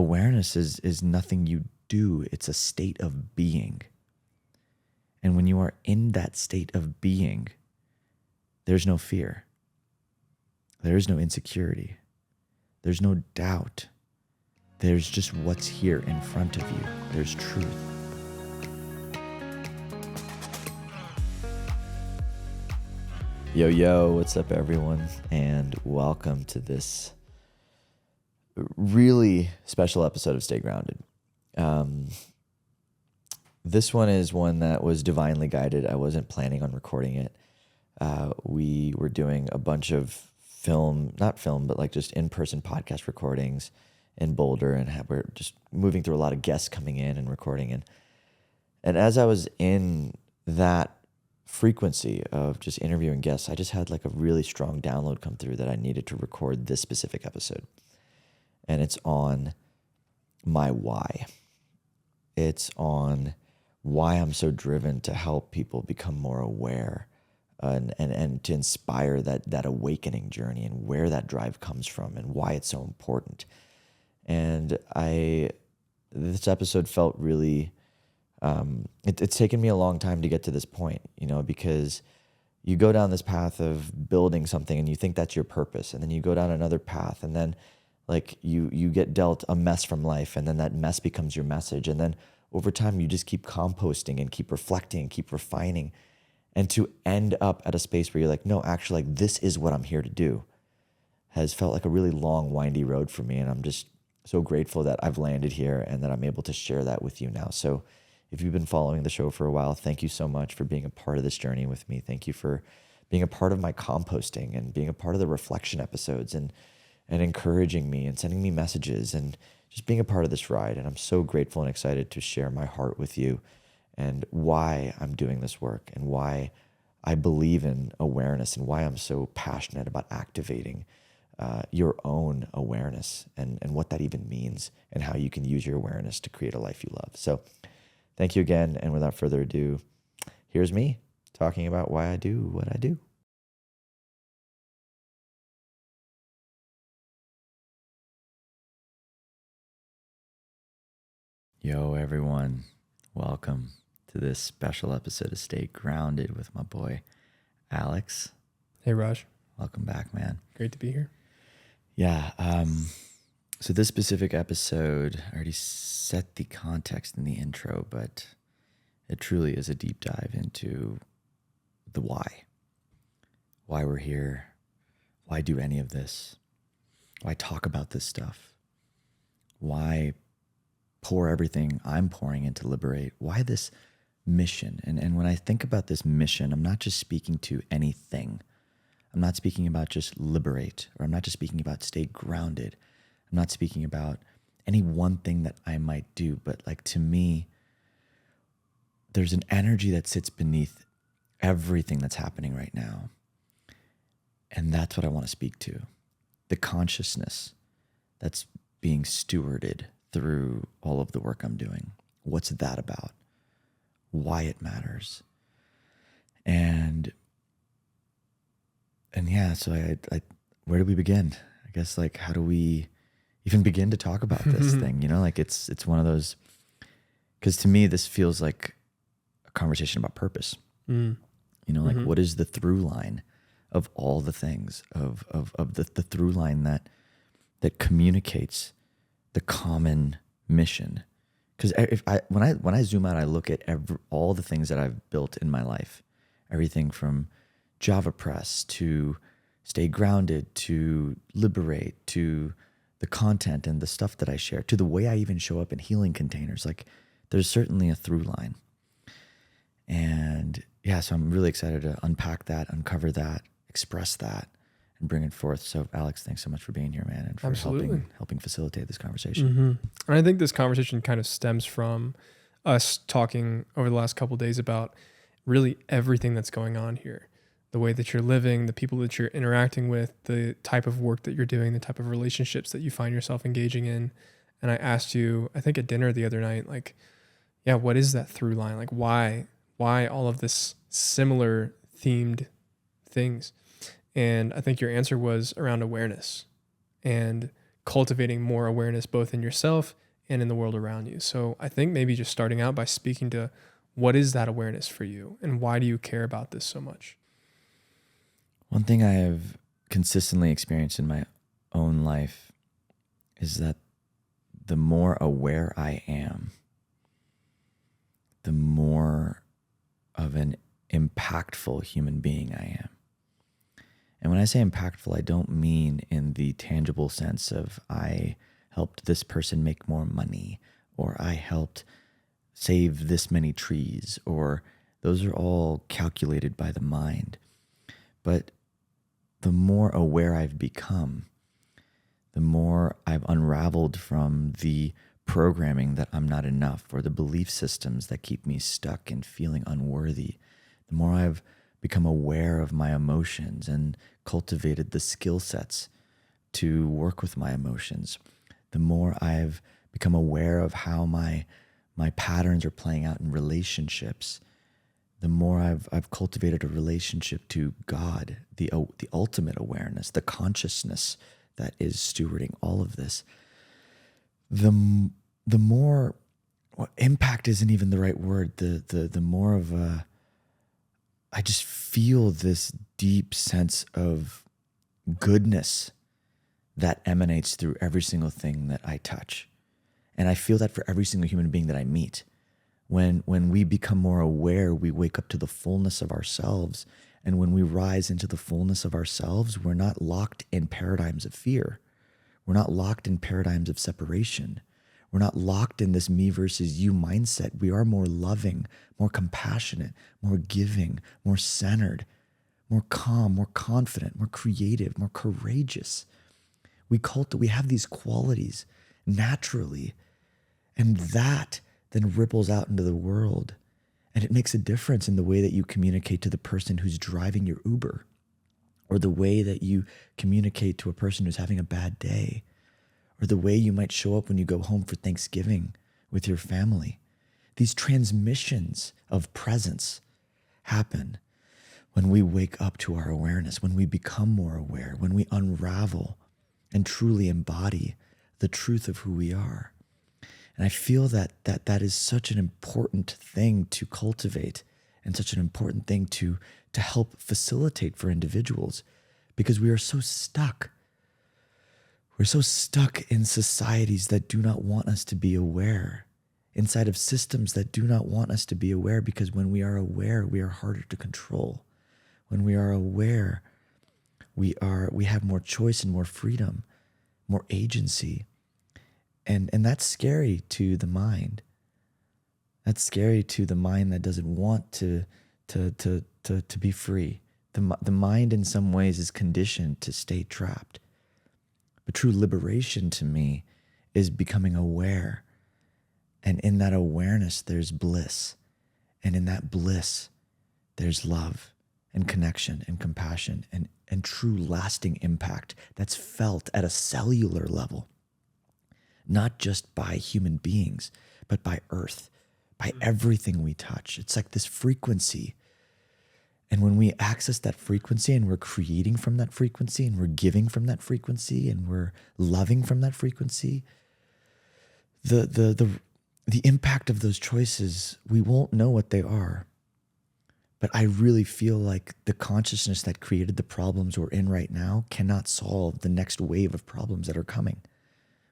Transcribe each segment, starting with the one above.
awareness is nothing you do. It's a state of being. And when you are in that state of being, there's no fear. There is no insecurity. There's no doubt. There's just what's here in front of you. There's truth. Yo, what's up, everyone? And welcome to this really special episode of Stay Grounded. This one is one that was divinely guided. I wasn't planning on recording it. We were doing a bunch of just in-person podcast recordings in Boulder, and we're just moving through a lot of guests coming in and recording. And as I was in that frequency of just interviewing guests, I just had like a really strong download come through that I needed to record this specific episode. And it's on my why. It's on why I'm so driven to help people become more aware and to inspire that awakening journey and where that drive comes from and why it's so important. And this episode felt really, it's taken me a long time to get to this point, because you go down this path of building something and you think that's your purpose. And then you go down another path, and then like you get dealt a mess from life, and then that mess becomes your message. And then over time, you just keep composting and keep reflecting and keep refining, and to end up at a space where you're like, no, actually, like this is what I'm here to do, has felt like a really long, windy road for me. And I'm just so grateful that I've landed here and that I'm able to share that with you now. So if you've been following the show for a while, thank you so much for being a part of this journey with me. Thank you for being a part of my composting and being a part of the reflection episodes and encouraging me and sending me messages and just being a part of this ride. And I'm so grateful and excited to share my heart with you and why I'm doing this work and why I believe in awareness and why I'm so passionate about activating your own awareness and what that even means and how you can use your awareness to create a life you love. So thank you again. And without further ado, here's me talking about why I do what I do. Yo, everyone. Welcome to this special episode of Stay Grounded with my boy, Alex. Hey, Raj. Welcome back, man. Great to be here. Yeah. So this specific episode, I already set the context in the intro, but it truly is a deep dive into the why we're here, why do any of this, why talk about this stuff, why pour everything I'm pouring in to liberate, why this mission. And when I think about this mission, I'm not just speaking to anything. I'm not speaking about just liberate, or I'm not just speaking about stay grounded. I'm not speaking about any one thing that I might do, but like to me, there's an energy that sits beneath everything that's happening right now. And that's what I want to speak to. The consciousness that's being stewarded through all of the work I'm doing. What's that about? Why it matters. And yeah, so I where do we begin? I guess like how do we even begin to talk about this thing? Like it's one of those, because to me this feels like a conversation about purpose. Like what is the through line of all the things of the through line that communicates the common mission? Because when I zoom out, I look at all the things that I've built in my life, everything from Java Press to Stay Grounded to Liberate to the content and the stuff that I share to the way I even show up in healing containers. Like there's certainly a through line. And yeah, so I'm really excited to unpack that, uncover that, express that, and bring it forth. So Alex, thanks so much for being here, man, and for helping facilitate this conversation. And I think this conversation kind of stems from us talking over the last couple of days about really everything that's going on here. The way that you're living, the people that you're interacting with, the type of work that you're doing, the type of relationships that you find yourself engaging in. And I asked you, I think at dinner the other night, like, yeah, what is that through line? Like why all of this similar themed things? And I think your answer was around awareness and cultivating more awareness both in yourself and in the world around you. So I think maybe just starting out by speaking to what is that awareness for you and why do you care about this so much? One thing I have consistently experienced in my own life is that the more aware I am, the more of an impactful human being I am. And when I say impactful, I don't mean in the tangible sense of I helped this person make more money, or I helped save this many trees, or those are all calculated by the mind. But the more aware I've become, the more I've unraveled from the programming that I'm not enough, or the belief systems that keep me stuck and feeling unworthy, the more I've become aware of my emotions and cultivated the skill sets to work with my emotions, the more I've become aware of how my patterns are playing out in relationships, the more I've cultivated a relationship to God, the ultimate awareness, the consciousness that is stewarding all of this, the more, well, impact isn't even the right word. The more of a, I just feel this deep sense of goodness that emanates through every single thing that I touch. And I feel that for every single human being that I meet. When we become more aware, we wake up to the fullness of ourselves. And when we rise into the fullness of ourselves, we're not locked in paradigms of fear. We're not locked in paradigms of separation. We're not locked in this me versus you mindset. We are more loving, more compassionate, more giving, more centered, more calm, more confident, more creative, more courageous. We have these qualities naturally, and that then ripples out into the world. And it makes a difference in the way that you communicate to the person who's driving your Uber, or the way that you communicate to a person who's having a bad day, or the way you might show up when you go home for Thanksgiving with your family. These transmissions of presence happen when we wake up to our awareness, when we become more aware, when we unravel and truly embody the truth of who we are. And I feel that is such an important thing to cultivate, and such an important thing to help facilitate for individuals, because we are so stuck. We're so stuck in societies that do not want us to be aware, inside of systems that do not want us to be aware, because when we are aware, we are harder to control. When we are aware, we have more choice and more freedom, more agency. And that's scary to the mind. That's scary to the mind that doesn't want to be free. The mind in some ways is conditioned to stay trapped. But true liberation to me is becoming aware. And in that awareness, there's bliss. And in that bliss, there's love and connection and compassion and true lasting impact that's felt at a cellular level. Not just by human beings, but by earth, by everything we touch. It's like this frequency. And when we access that frequency, and we're creating from that frequency, and we're giving from that frequency, and we're loving from that frequency, the impact of those choices, we won't know what they are. But I really feel like the consciousness that created the problems we're in right now cannot solve the next wave of problems that are coming.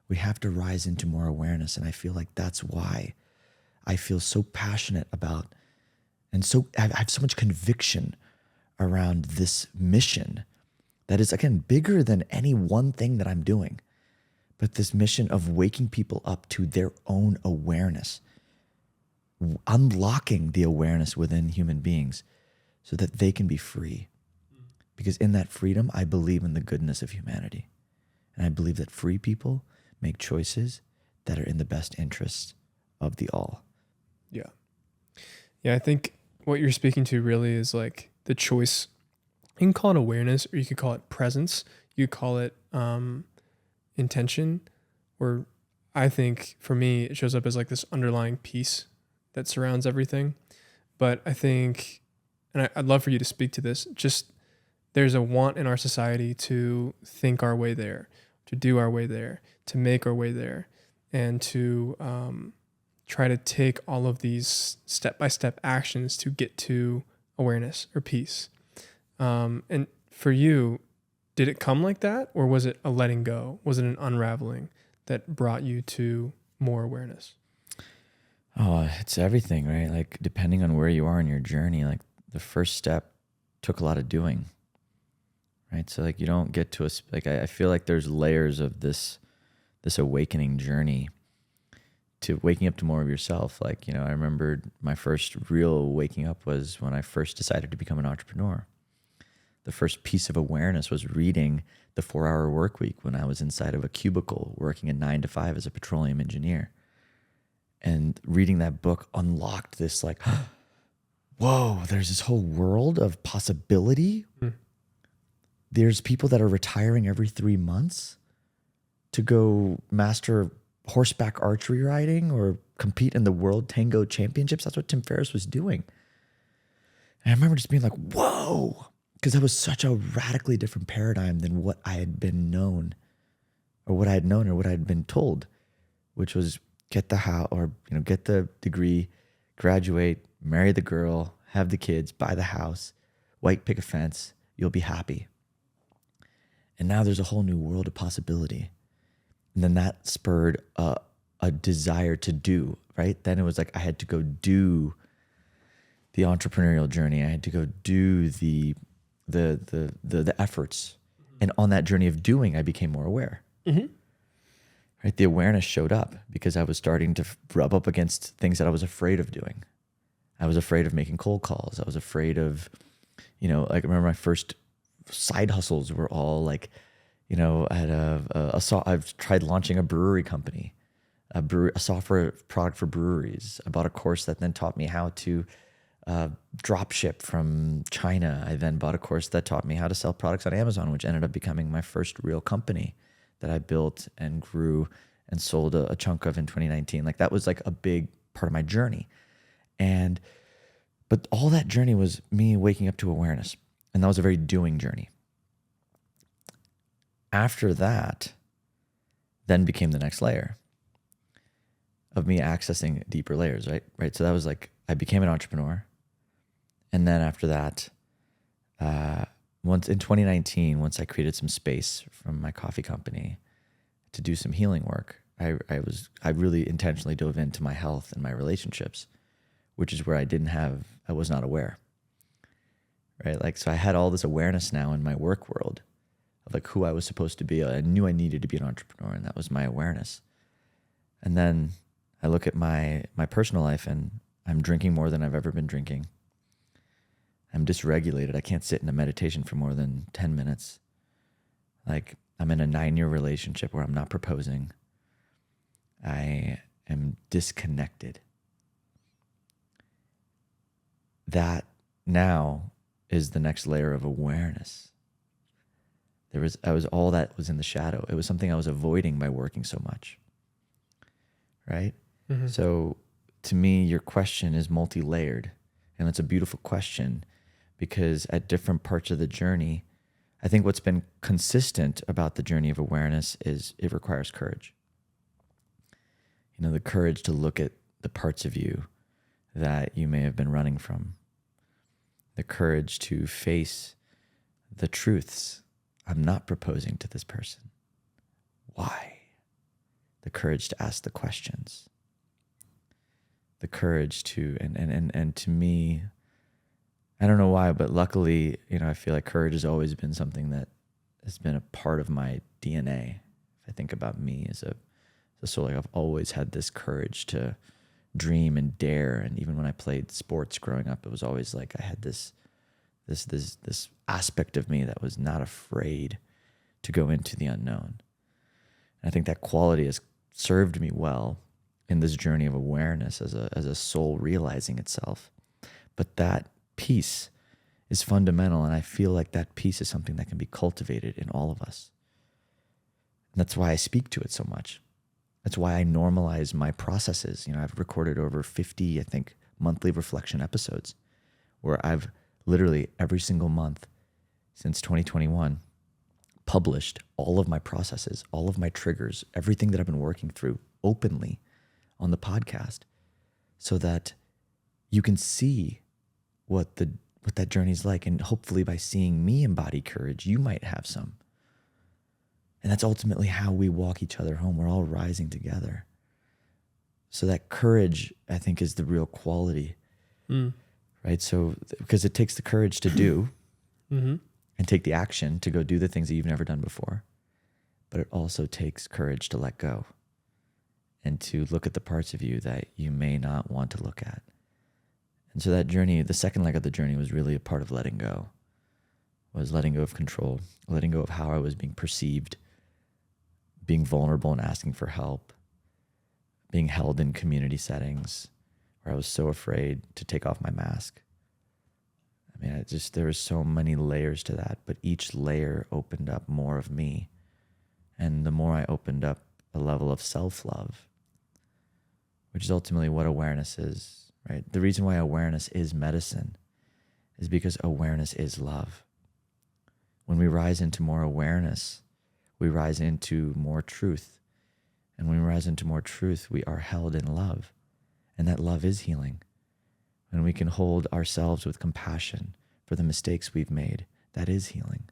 We have to rise into more awareness. And I feel like that's why I feel so passionate about, and I have so much conviction around this mission that is, again, bigger than any one thing that I'm doing, but this mission of waking people up to their own awareness, unlocking the awareness within human beings so that they can be free. Because in that freedom, I believe in the goodness of humanity. And I believe that free people make choices that are in the best interests of the all. Yeah. Yeah, I think what you're speaking to really is like the choice. You can call it awareness, or you could call it presence. You could call it intention, or I think for me, it shows up as like this underlying peace that surrounds everything. But I think, and I'd love for you to speak to this, just there's a want in our society to think our way there. to do our way there, to make our way there, and to try to take all of these step-by-step actions to get to awareness or peace. And for you, did it come like that, or was it a letting go? Was it an unraveling that brought you to more awareness? Oh, it's everything, right? Like depending on where you are in your journey, like the first step took a lot of doing, right? So like you don't get to like I feel like there's layers of this awakening journey to waking up to more of yourself. Like, I remembered my first real waking up was when I first decided to become an entrepreneur. The first piece of awareness was reading The 4-Hour Workweek when I was inside of a cubicle working a 9 to 5 as a petroleum engineer. And reading that book unlocked this like, whoa, there's this whole world of possibility. There's people that are retiring every 3 months to go master horseback archery riding or compete in the World Tango Championships. That's what Tim Ferriss was doing. And I remember just being like, whoa, because that was such a radically different paradigm than what I had been known or what I had known or what I had been told, which was get the house or, get the degree, graduate, marry the girl, have the kids, buy the house, white picket fence, you'll be happy. And now there's a whole new world of possibility. And then that spurred a desire to do, right? Then it was like I had to go do the entrepreneurial journey. I had to go do the efforts. And on that journey of doing, I became more aware. Mm-hmm. Right? The awareness showed up because I was starting to rub up against things that I was afraid of doing. I was afraid of making cold calls. I was afraid of, like I remember my first side hustles were all like, I had I've tried launching a brewery company, a software product for breweries. I bought a course that then taught me how to drop ship from China. I then bought a course that taught me how to sell products on Amazon, which ended up becoming my first real company that I built and grew and sold a chunk of in 2019. Like that was like a big part of my journey. But all that journey was me waking up to awareness. And that was a very doing journey. After that, then became the next layer of me accessing deeper layers, right? So that was like, I became an entrepreneur. And then after that, once in 2019, once I created some space from my coffee company to do some healing work, I really intentionally dove into my health and my relationships, which is where I was not aware, right? Like, so I had all this awareness now in my work world of like who I was supposed to be. I knew I needed to be an entrepreneur, and that was my awareness. And then I look at my personal life, and I'm drinking more than I've ever been drinking. I'm dysregulated. I can't sit in a meditation for more than 10 minutes. Like I'm in a 9-year relationship where I'm not proposing. I am disconnected. That now is the next layer of awareness. All that was in the shadow. It was something I was avoiding by working so much. Right? Mm-hmm. So to me, your question is multi-layered, and it's a beautiful question because at different parts of the journey, I think what's been consistent about the journey of awareness is it requires courage. The courage to look at the parts of you that you may have been running from. The courage to face the truths. I'm not proposing to this person. Why? The courage to ask the questions. The courage to, and to me, I don't know why, but luckily, I feel like courage has always been something that has been a part of my DNA. If I think about me as a soul, like I've always had this courage to dream and dare. And even when I played sports growing up, it was always like I had this aspect of me that was not afraid to go into the unknown. And I think that quality has served me well in this journey of awareness as a soul realizing itself. But that peace is fundamental, and I feel like that peace is something that can be cultivated in all of us. And that's why I speak to it so much. That's why I normalize my processes. I've recorded over 50, I think, monthly reflection episodes where I've literally every single month since 2021 published all of my processes, all of my triggers, everything that I've been working through openly on the podcast, so that you can see what that journey's like. And hopefully by seeing me embody courage, you might have some. And that's ultimately how we walk each other home. We're all rising together. So that courage, I think, is the real quality, right? So, because it takes the courage to do and take the action to go do the things that you've never done before. But it also takes courage to let go and to look at the parts of you that you may not want to look at. And so that journey, the second leg of the journey, was really a part of letting go, was letting go of control, letting go of how I was being perceived, being vulnerable and asking for help, being held in community settings where I was so afraid to take off my mask. I mean, there was so many layers to that, but each layer opened up more of me. And the more I opened up a level of self-love, which is ultimately what awareness is, right? The reason why awareness is medicine is because awareness is love. When we rise into more awareness, we rise into more truth. And when we rise into more truth, we are held in love. And that love is healing. When we can hold ourselves with compassion for the mistakes we've made, that is healing.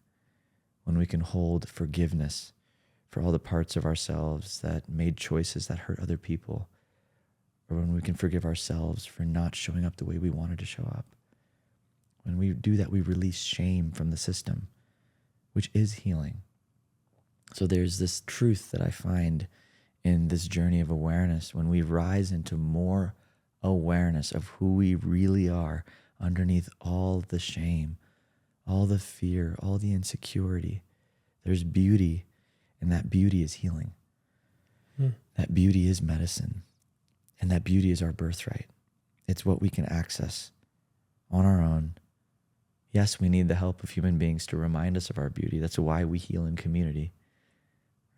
When we can hold forgiveness for all the parts of ourselves that made choices that hurt other people, or when we can forgive ourselves for not showing up the way we wanted to show up. When we do that, we release shame from the system, which is healing. So there's this truth that I find in this journey of awareness. When we rise into more awareness of who we really are underneath all the shame, all the fear, all the insecurity, there's beauty, and that beauty is healing. That beauty is medicine, and that beauty is our birthright. It's what we can access on our own. Yes, we need the help of human beings to remind us of our beauty. That's why we heal in community,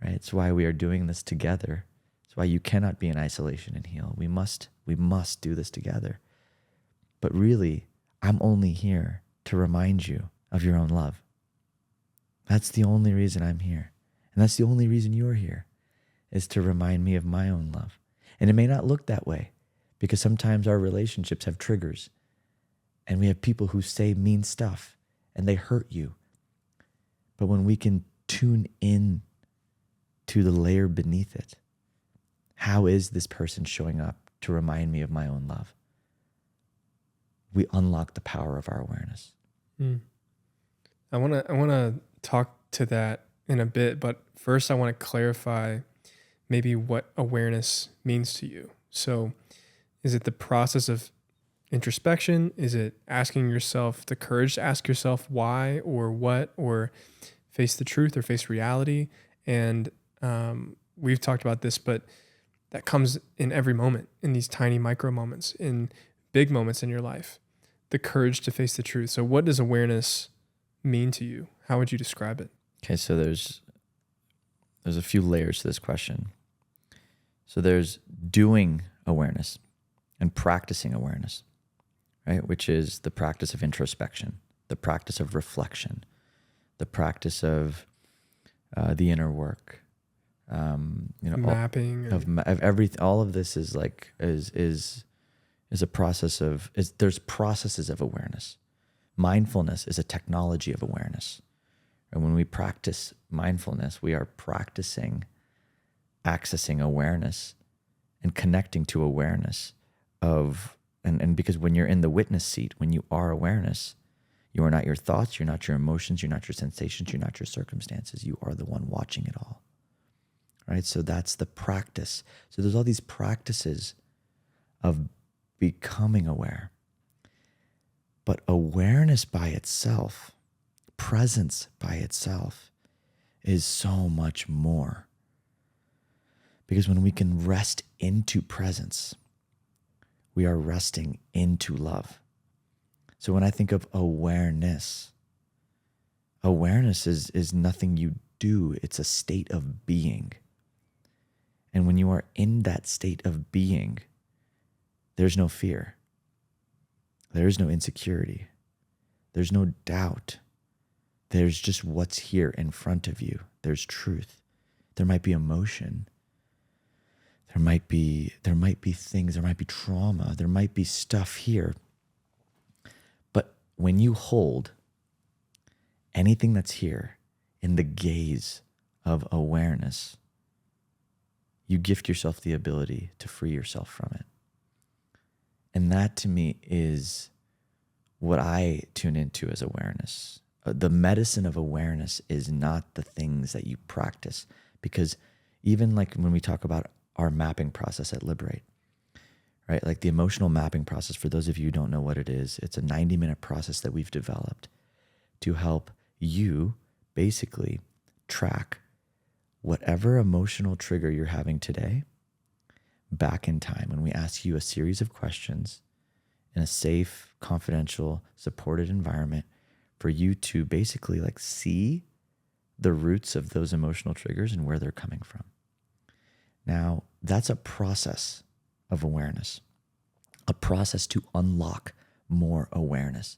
right? It's why we are doing this together. It's why you cannot be in isolation and heal. We must do this together. But really, I'm only here to remind you of your own love. That's the only reason I'm here. And that's the only reason you're here, is to remind me of my own love. And it may not look that way, because sometimes our relationships have triggers, and we have people who say mean stuff and they hurt you. But when we can tune in to the layer beneath it, how is this person showing up to remind me of my own love? We unlock the power of our awareness. I want to talk to that in a bit, but first I want to clarify maybe what awareness means to you. So is it the process of introspection? Is it asking yourself the courage to ask yourself why or what, or face the truth or face reality? And we've talked about this, but that comes in every moment, in these tiny micro moments, in big moments in your life, the courage to face the truth. So what does awareness mean to you? How would you describe it? Okay, so there's a few layers to this question. So there's doing awareness and practicing awareness, right? Which is the practice of introspection, the practice of reflection, the practice of the inner work, Mapping of everything. All of this is like is a process of. There's processes of awareness. Mindfulness is a technology of awareness. And when we practice mindfulness, we are practicing accessing awareness and connecting to awareness of, and because when you're in the witness seat, when you are awareness, you are not your thoughts, you're not your emotions, you're not your sensations, you're not your circumstances. You are the one watching it all, right? So that's the practice. So there's all these practices of becoming aware. But awareness by itself, presence by itself, is so much more. Because when we can rest into presence, we are resting into love. So when I think of awareness, awareness is nothing you do. It's a state of being. And when you are in that state of being, there's no fear. There is no insecurity. There's no doubt. There's just what's here in front of you. There's truth. There might be emotion. There might be things, there might be trauma, there might be stuff here. But when you hold anything that's here in the gaze of awareness, you gift yourself the ability to free yourself from it. And that to me is what I tune into as awareness. The medicine of awareness is not the things that you practice, because even like when we talk about our mapping process at Liberate, right? Like the emotional mapping process, for those of you who don't know what it is, it's a 90-minute process that we've developed to help you basically track whatever emotional trigger you're having today back in time. When we ask you a series of questions in a safe, confidential, supported environment for you to basically like see the roots of those emotional triggers and where they're coming from. Now, that's a process of awareness, a process to unlock more awareness.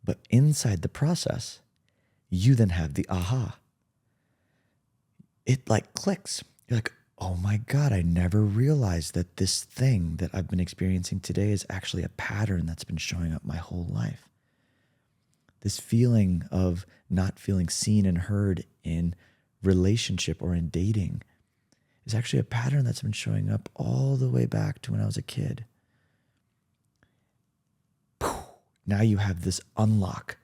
But inside the process, you then have the aha. It like clicks. You're like, oh my God, I never realized that this thing that I've been experiencing today is actually a pattern that's been showing up my whole life. This feeling of not feeling seen and heard in relationship or in dating is actually a pattern that's been showing up all the way back to when I was a kid. Now you have this unlock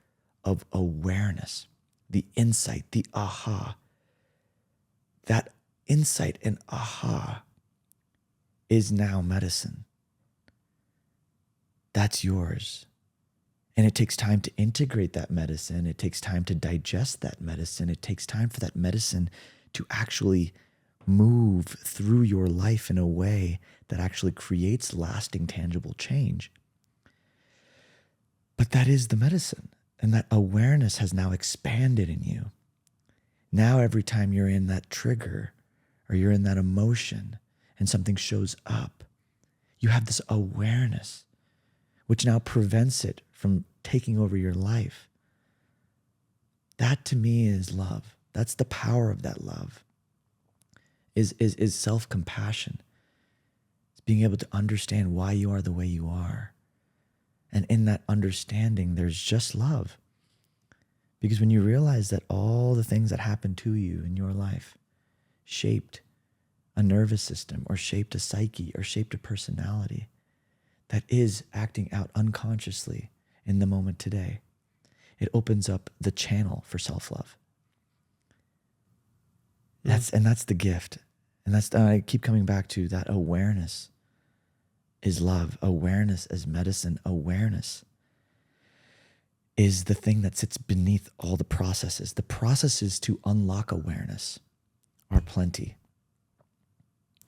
of awareness, the insight, the aha. That insight and aha is now medicine. That's yours. And it takes time to integrate that medicine. It takes time to digest that medicine. It takes time for that medicine to actually move through your life in a way that actually creates lasting, tangible change. But that is the medicine. And that awareness has now expanded in you. Now, every time you're in that trigger or you're in that emotion and something shows up, you have this awareness, which now prevents it from taking over your life. That to me is love. That's the power of that love. Is self-compassion. It's being able to understand why you are the way you are. And in that understanding, there's just love. Because when you realize that all the things that happened to you in your life shaped a nervous system or shaped a psyche or shaped a personality that is acting out unconsciously in the moment today, it opens up the channel for self-love. That's the gift. And I keep coming back to that awareness is love. Awareness is medicine. Awareness is the thing that sits beneath all the processes. The processes to unlock awareness are plenty,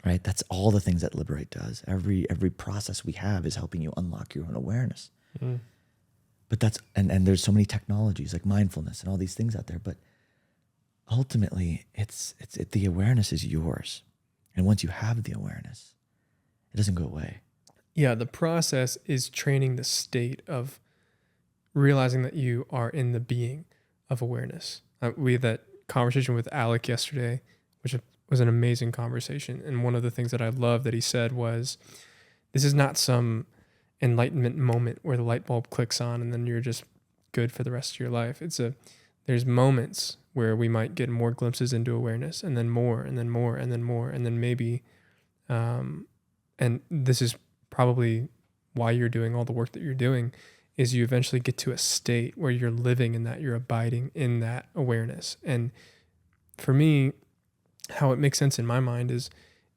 right? That's all the things that Liberate does. Every process we have is helping you unlock your own awareness. But that's, and there's so many technologies like mindfulness and all these things out there, but ultimately the awareness is yours. And once you have the awareness, it doesn't go away. Yeah, the process is training the state of realizing that you are in the being of awareness. We had that conversation with Alec yesterday, which was an amazing conversation. And one of the things that I love that he said was, this is not some enlightenment moment where the light bulb clicks on and then you're just good for the rest of your life. There's moments where we might get more glimpses into awareness, and then more, and then more, and then more, and then maybe, and this is probably why you're doing all the work that you're doing, is you eventually get to a state where you're living in that, you're abiding in that awareness. And for me, how it makes sense in my mind is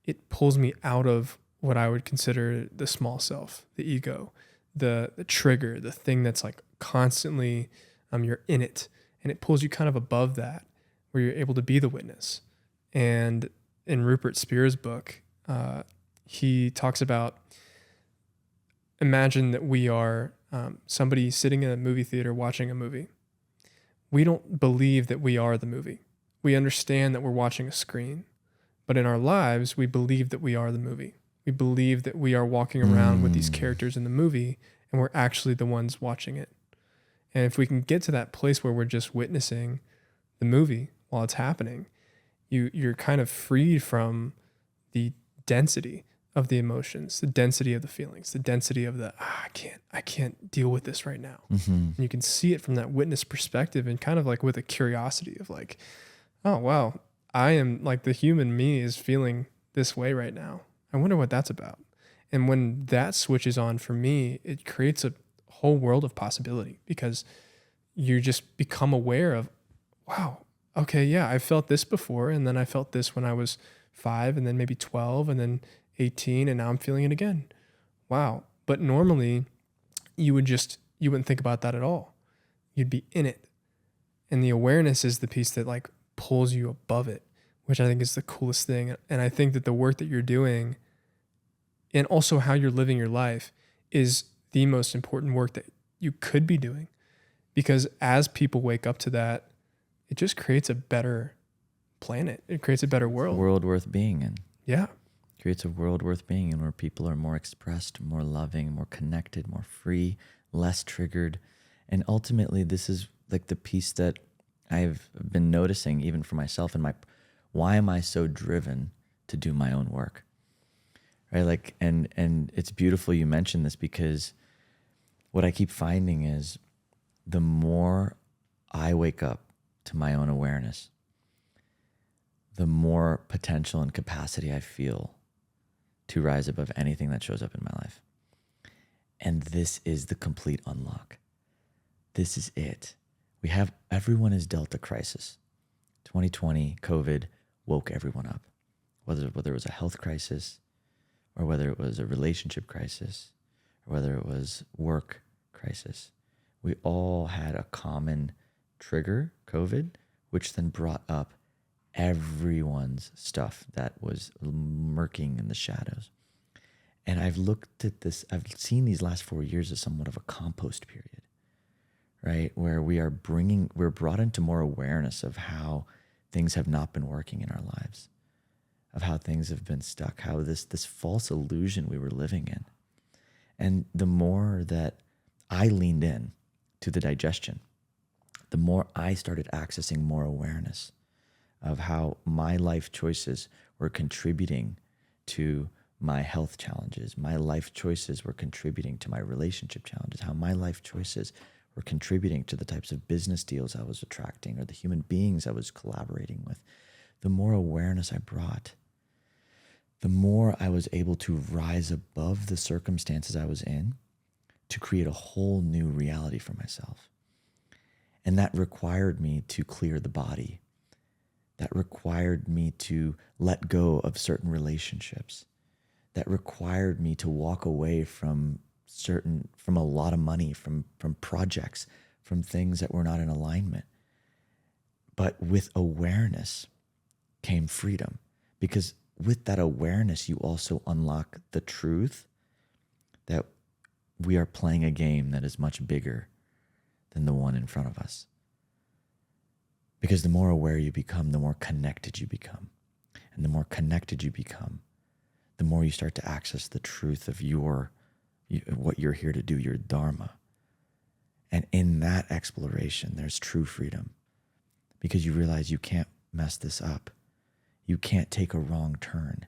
it pulls me out of what I would consider the small self, the ego, the trigger, the thing that's like constantly, you're in it. And it pulls you kind of above that, where you're able to be the witness. And in Rupert Spear's book, he talks about, imagine that we are somebody sitting in a movie theater watching a movie. We don't believe that we are the movie. We understand that we're watching a screen. But in our lives, we believe that we are the movie. We believe that we are walking around with these characters in the movie, and we're actually the ones watching it. And if we can get to that place where we're just witnessing the movie while it's happening, you're kind of freed from the density of the emotions, the density of the feelings, the density of the I can't deal with this right now. Mm-hmm. And you can see it from that witness perspective, and kind of like with a curiosity of like, oh wow, I am like, the human me is feeling this way right now. I wonder what that's about. And when that switches on for me, it creates a whole world of possibility, because you just become aware of, wow, okay, yeah, I felt this before, and then I felt this when I was 5, and then maybe 12, and then 18, and now I'm feeling it again. Wow. But normally you wouldn't think about that at all. You'd be in it. And the awareness is the piece that like pulls you above it, which I think is the coolest thing. And I think that the work that you're doing, and also how you're living your life, is the most important work that you could be doing. Because as people wake up to that, it just creates a better planet. It creates a better world. World worth being in. Yeah. Creates a world worth being in, where people are more expressed, more loving, more connected, more free, less triggered. And ultimately, this is like the piece that I've been noticing even for myself, and why am I so driven to do my own work? Right? Like, and it's beautiful you mentioned this, because what I keep finding is the more I wake up to my own awareness, the more potential and capacity I feel to rise above anything that shows up in my life. And this is the complete unlock. This is it. Everyone is dealt a crisis. 2020, COVID woke everyone up. Whether it was a health crisis, or whether it was a relationship crisis, or whether it was work crisis, we all had a common trigger, COVID, which then brought up everyone's stuff that was murking in the shadows. And I've looked at this, I've seen these last 4 years as somewhat of a compost period, right? Where we're brought into more awareness of how things have not been working in our lives, of how things have been stuck, how this false illusion we were living in. And the more that I leaned in to the digestion, the more I started accessing more awareness of how my life choices were contributing to my health challenges. My life choices were contributing to my relationship challenges, how my life choices were contributing to the types of business deals I was attracting, or the human beings I was collaborating with. The more awareness I brought, the more I was able to rise above the circumstances I was in to create a whole new reality for myself. And that required me to clear the body. That required me to let go of certain relationships. That required me to walk away from a lot of money, from projects, from things that were not in alignment. But with awareness came freedom, because with that awareness, you also unlock the truth that we are playing a game that is much bigger than the one in front of us. Because the more aware you become, the more connected you become. And the more connected you become, the more you start to access the truth of what you're here to do, your dharma. And in that exploration, there's true freedom, because you realize you can't mess this up. You can't take a wrong turn.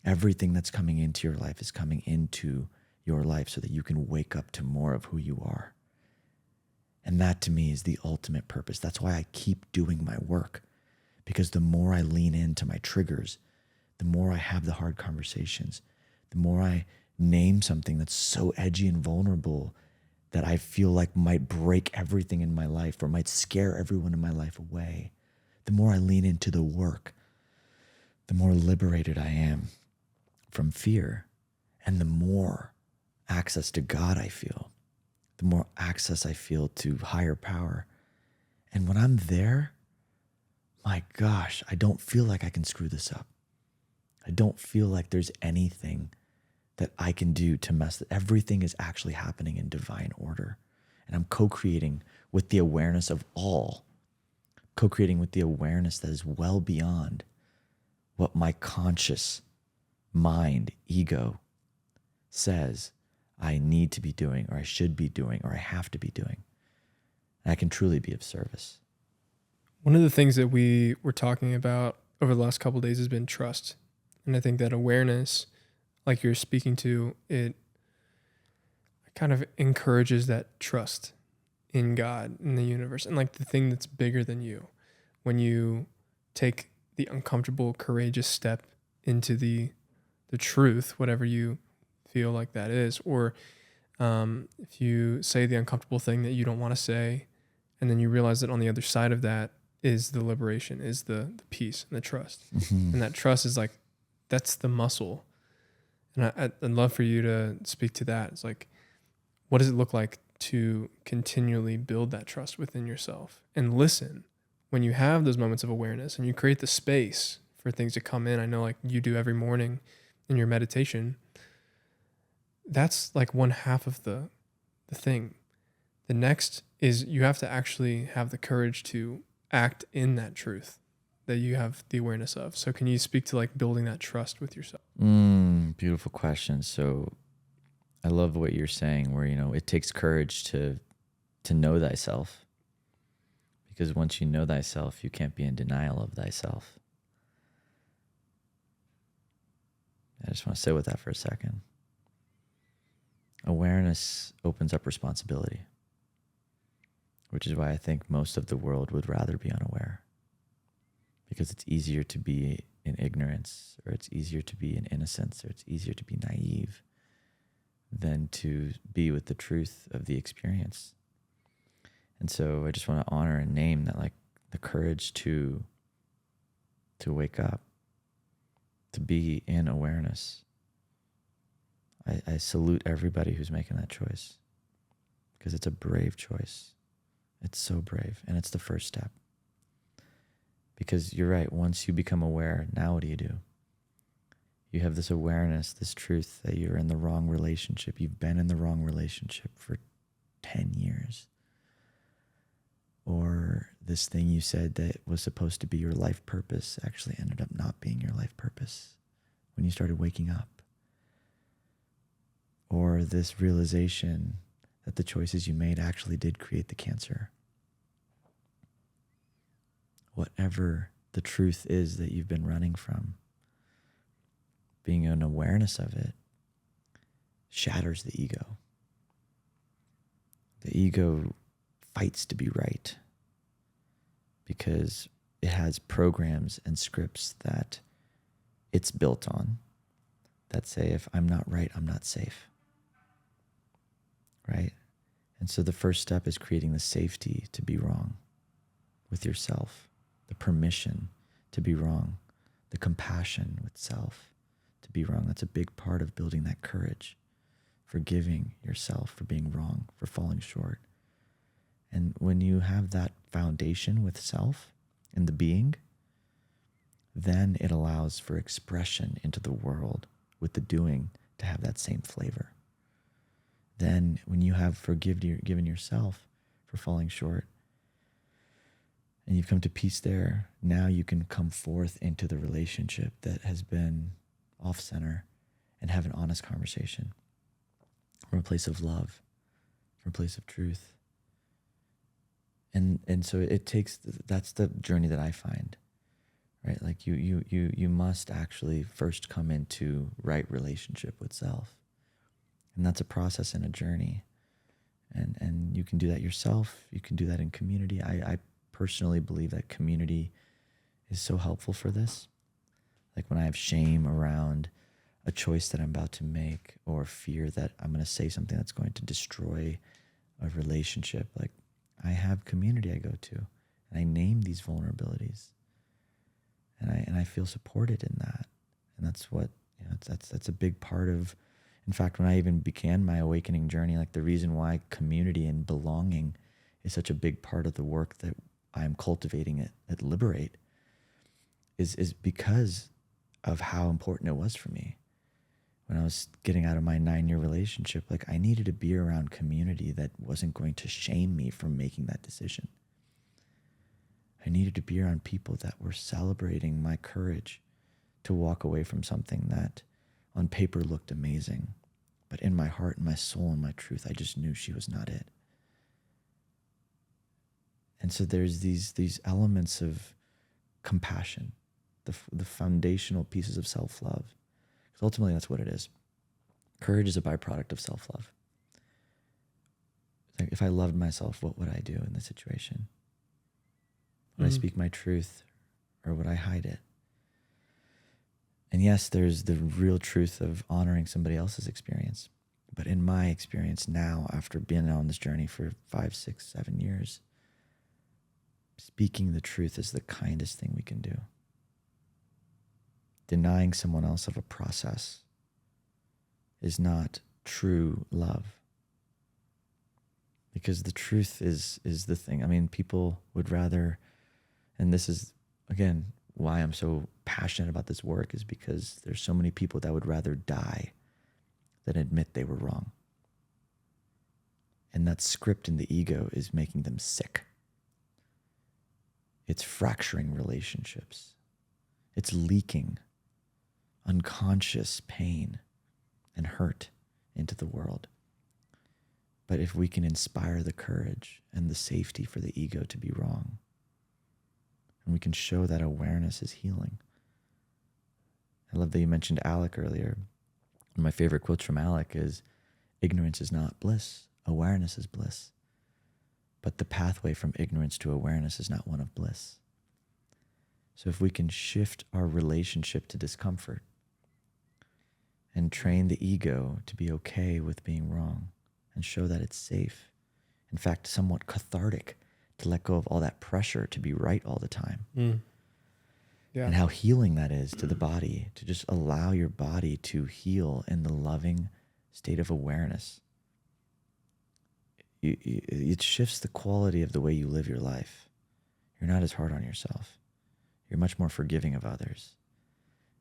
Everything that's coming into your life is coming into your life so that you can wake up to more of who you are. And that to me is the ultimate purpose. That's why I keep doing my work, because the more I lean into my triggers, the more I have the hard conversations, the more I name something that's so edgy and vulnerable that I feel like might break everything in my life or might scare everyone in my life away, the more I lean into the work, the more liberated I am from fear, and the more access to God I feel, the more access I feel to higher power. And when I'm there, my gosh, I don't feel like I can screw this up. I don't feel like there's anything that I can do to mess it. Everything is actually happening in divine order. And I'm co-creating with the awareness of all, co-creating with the awareness that is well beyond what my conscious mind, ego says I need to be doing, or I should be doing, or I have to be doing. And I can truly be of service. One of the things that we were talking about over the last couple of days has been trust. And I think that awareness, like you're speaking to, it kind of encourages that trust in God, in the universe, and like the thing that's bigger than you. When you take the uncomfortable, courageous step into the truth, whatever you feel like that is, or if you say the uncomfortable thing that you don't want to say, and then you realize that on the other side of that is the liberation, is the peace and the trust. Mm-hmm. And that trust is like, that's the muscle. And I'd love for you to speak to that. It's like, what does it look like to continually build that trust within yourself and listen when you have those moments of awareness and you create the space for things to come in? I know like you do every morning in your meditation. That's like one half of the thing. The next is you have to actually have the courage to act in that truth that you have the awareness of. So can you speak to like building that trust with yourself? Beautiful question. So I love what you're saying, where, it takes courage to know thyself, because once you know thyself, you can't be in denial of thyself. I just want to sit with that for a second. Awareness opens up responsibility, which is why I think most of the world would rather be unaware, because it's easier to be in ignorance, or it's easier to be in innocence, or it's easier to be naive than to be with the truth of the experience. And so I just want to honor and name that, like, the courage to wake up, to be in awareness. I salute everybody who's making that choice, because it's a brave choice. It's so brave, and it's the first step. Because you're right, once you become aware, now what do? You have this awareness, this truth that you're in the wrong relationship. You've been in the wrong relationship for 10 years. Or this thing you said that was supposed to be your life purpose actually ended up not being your life purpose when you started waking up. Or this realization that the choices you made actually did create the cancer. Whatever the truth is that you've been running from, being an awareness of it shatters the ego. The ego fights to be right because it has programs and scripts that it's built on that say, if I'm not right, I'm not safe. Right? And so the first step is creating the safety to be wrong with yourself, the permission to be wrong, the compassion with self to be wrong. That's a big part of building that courage, forgiving yourself for being wrong, for falling short. And when you have that foundation with self and the being, then it allows for expression into the world with the doing to have that same flavor. Then when you have forgiven yourself for falling short, and you've come to peace there, now you can come forth into the relationship that has been off center and have an honest conversation from a place of love, from a place of truth. And so it takes, that's the journey that I find, right? Like you must actually first come into right relationship with self. And that's a process and a journey. And you can do that yourself. You can do that in community. I personally believe that community is so helpful for this. Like when I have shame around a choice that I'm about to make, or fear that I'm going to say something that's going to destroy a relationship, like I have community I go to, and I name these vulnerabilities, and I feel supported in that. And that's what, that's a big part of, in fact, when I even began my awakening journey, like the reason why community and belonging is such a big part of the work that I'm cultivating at Liberate is because of how important it was for me. When I was getting out of my 9-year relationship, like I needed to be around community that wasn't going to shame me from making that decision. I needed to be around people that were celebrating my courage to walk away from something that on paper looked amazing, but in my heart and my soul and my truth, I just knew she was not it. And so there's these elements of compassion, the foundational pieces of self-love. Because ultimately that's what it is. Courage is a byproduct of self-love. Like, if I loved myself, what would I do in this situation? Would I speak my truth, or would I hide it? And yes, there's the real truth of honoring somebody else's experience. But in my experience now, after being on this journey for 5, 6, 7 years, speaking the truth is the kindest thing we can do. Denying someone else of a process is not true love. Because the truth is the thing. I mean, people would rather, and this is, again, why I'm so passionate about this work, is because there's so many people that would rather die than admit they were wrong. And that script in the ego is making them sick. It's fracturing relationships. It's leaking unconscious pain and hurt into the world. But if we can inspire the courage and the safety for the ego to be wrong, and we can show that awareness is healing. I love that you mentioned Alec earlier. One of my favorite quotes from Alec is, ignorance is not bliss, awareness is bliss. But the pathway from ignorance to awareness is not one of bliss. So if we can shift our relationship to discomfort and train the ego to be okay with being wrong and show that it's safe, in fact, somewhat cathartic, to let go of all that pressure to be right all the time. Yeah. And how healing that is to the body, to just allow your body to heal in the loving state of awareness. It shifts the quality of the way you live your life. You're not as hard on yourself. You're much more forgiving of others.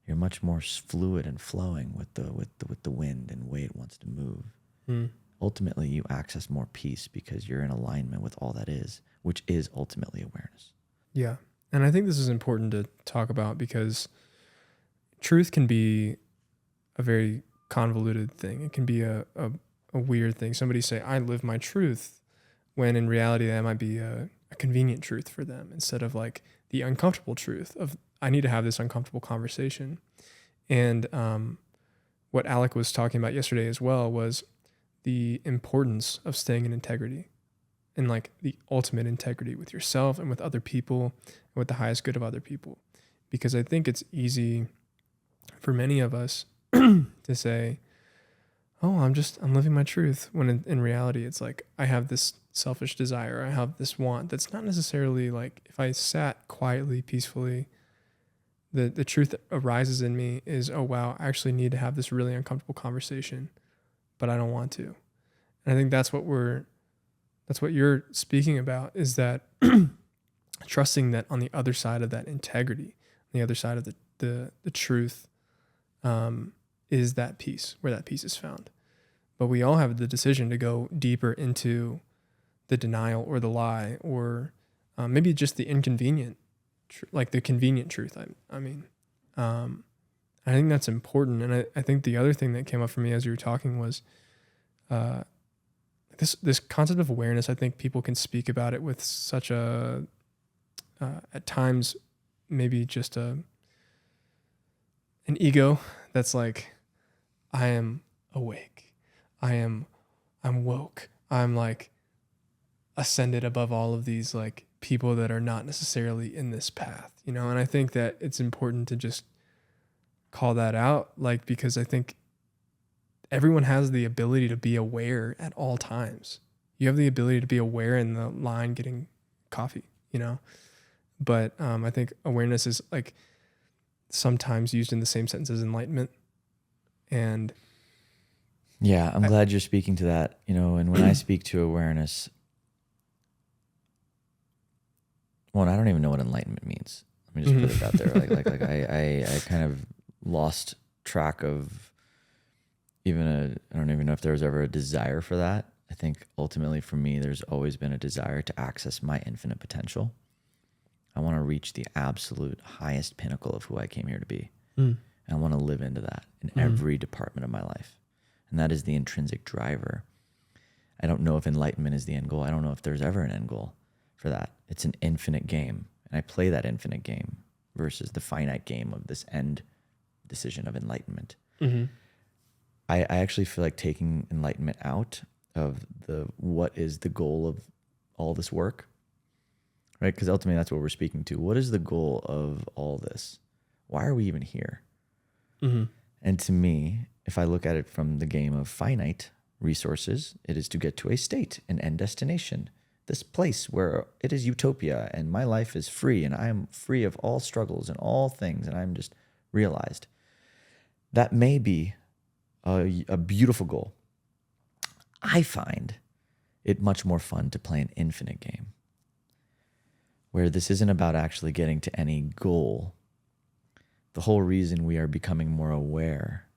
You're much more fluid and flowing with the wind and the way it wants to move. Ultimately, you access more peace because you're in alignment with all that is, which is ultimately awareness. Yeah. And I think this is important to talk about because truth can be a very convoluted thing. It can be a weird thing. Somebody say, I live my truth, when in reality that might be a convenient truth for them instead of like the uncomfortable truth of, I need to have this uncomfortable conversation. And what Alec was talking about yesterday as well was the importance of staying in integrity, and like the ultimate integrity with yourself and with other people and with the highest good of other people. Because I think it's easy for many of us to say, oh, I'm living my truth. When in reality, it's like, I have this selfish desire. I have this want that's not necessarily like, if I sat quietly, peacefully, the truth that arises in me is, oh, wow, I actually need to have this really uncomfortable conversation, but I don't want to. And I think that's what you're speaking about, is that trusting that on the other side of that integrity, on the other side of the truth, is that peace, where that peace is found. But we all have the decision to go deeper into the denial or the lie, or maybe just the inconvenient, like the convenient truth. I think that's important. And I think the other thing that came up for me as you were talking was this concept of awareness. I think people can speak about it with such a, at times, maybe just an ego that's like, I am awake. I'm woke. I'm like ascended above all of these like people that are not necessarily in this path, And I think that it's important to just call that out, like, because I think everyone has the ability to be aware at all times. You have the ability to be aware in the line getting coffee, But I think awareness is like sometimes used in the same sentence as enlightenment. And yeah, I'm glad you're speaking to that, and when I speak to awareness, well, I don't even know what enlightenment means. Let me just put it out there. I kind of lost track of I don't even know if there was ever a desire for that. I think ultimately for me, there's always been a desire to access my infinite potential. I want to reach the absolute highest pinnacle of who I came here to be. And I want to live into that in every department of my life. And that is the intrinsic driver. I don't know if enlightenment is the end goal. I don't know if there's ever an end goal for that. It's an infinite game. And I play that infinite game versus the finite game of this end decision of enlightenment. Mm-hmm. I actually feel like taking enlightenment out of what is the goal of all this work, right? Because ultimately that's what we're speaking to. What is the goal of all this? Why are we even here? Mm-hmm. And to me, if I look at it from the game of finite resources, it is to get to a state, an end destination, this place where it is utopia and my life is free and I am free of all struggles and all things and I'm just realized. That may be a beautiful goal. I find it much more fun to play an infinite game where this isn't about actually getting to any goal. The whole reason we are becoming more aware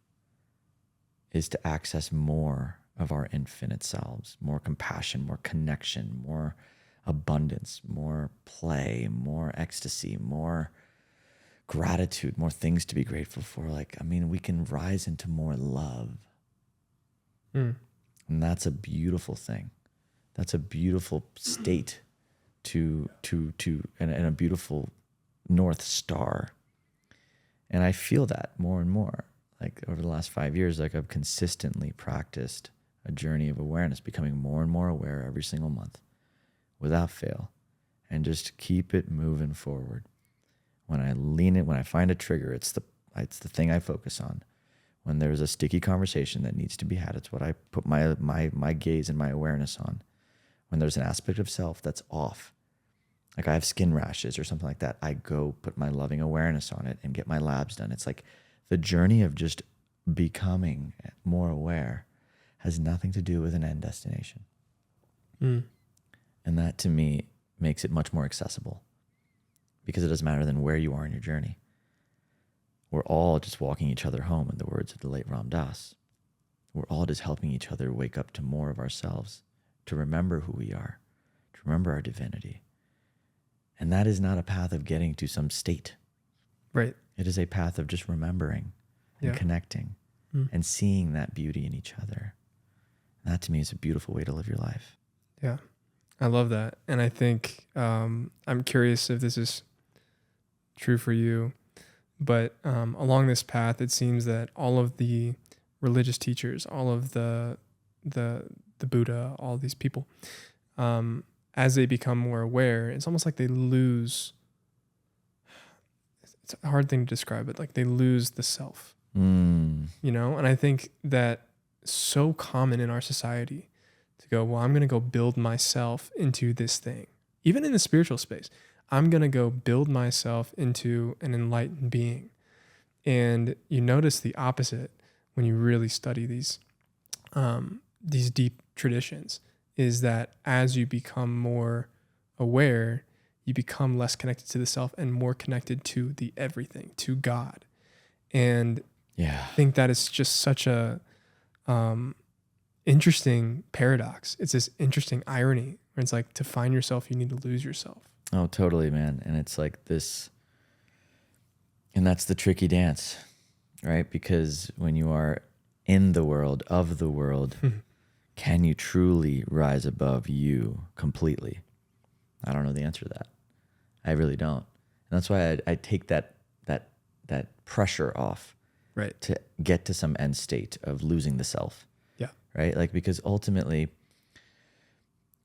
is to access more of our infinite selves, more compassion, more connection, more abundance, more play, more ecstasy, more gratitude, more things to be grateful for. We can rise into more love. Mm. And that's a beautiful thing. That's a beautiful state and a beautiful North Star. And I feel that more and more. Like over the last 5 years, like I've consistently practiced a journey of awareness, becoming more and more aware every single month without fail, and just keep it moving forward. When I lean it, when I find a trigger, it's the thing I focus on. When there's a sticky conversation that needs to be had, it's what I put my gaze and my awareness on. When there's an aspect of self that's off, like I have skin rashes or something like that, I go put my loving awareness on it and get my labs done. It's like the journey of just becoming more aware has nothing to do with an end destination. Mm. And that to me makes it much more accessible because it doesn't matter then where you are in your journey. We're all just walking each other home, in the words of the late Ram Dass. We're all just helping each other wake up to more of ourselves, to remember who we are, to remember our divinity. And that is not a path of getting to some state. Right. It is a path of just remembering and connecting and seeing that beauty in each other. And that to me is a beautiful way to live your life. Yeah. I love that. And I think I'm curious if this is true for you, but along this path, it seems that all of the religious teachers, all of the Buddha, all these people, as they become more aware, it's almost like they lose. It's a hard thing to describe, but like they lose the self, And I think that so common in our society to go, well, I'm going to go build myself into this thing, even in the spiritual space. I'm going to go build myself into an enlightened being. And you notice the opposite when you really study these deep traditions, is that as you become more aware, you become less connected to the self and more connected to the everything, to God. And I think that is just such a interesting paradox. It's this interesting irony where it's like, to find yourself, you need to lose yourself. Oh, totally, man. And it's like this, and that's the tricky dance, right? Because when you are in the world, of the world, can you truly rise above you completely? I don't know the answer to that. I really don't. And that's why I take that pressure off, right, to get to some end state of losing the self. Yeah. Right? Like, because ultimately